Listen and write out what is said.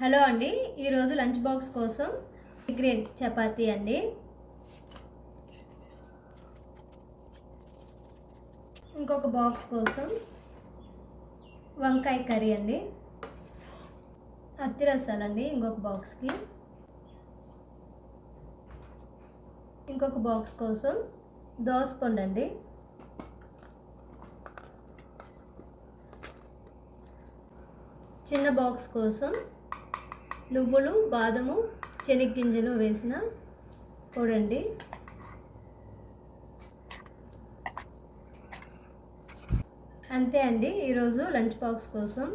Hello అండి, ఈరోజు lunch box కోసం గ్రీన్ చపాతీ అండి. ఇంకొక బాక్స్ కోసం వంకాయ కర్రీ అండి. అత్తి రసాలండి ఇంకొక బాక్స్కి. ఇంకొక బాక్స్ కోసం దోసపండు అండి. చిన్న బాక్స్ కోసం నువ్వులు, బాదము, శనగగింజలు వేసిన పొడండి. అంతే అండి ఈరోజు లంచ్ బాక్స్ కోసం.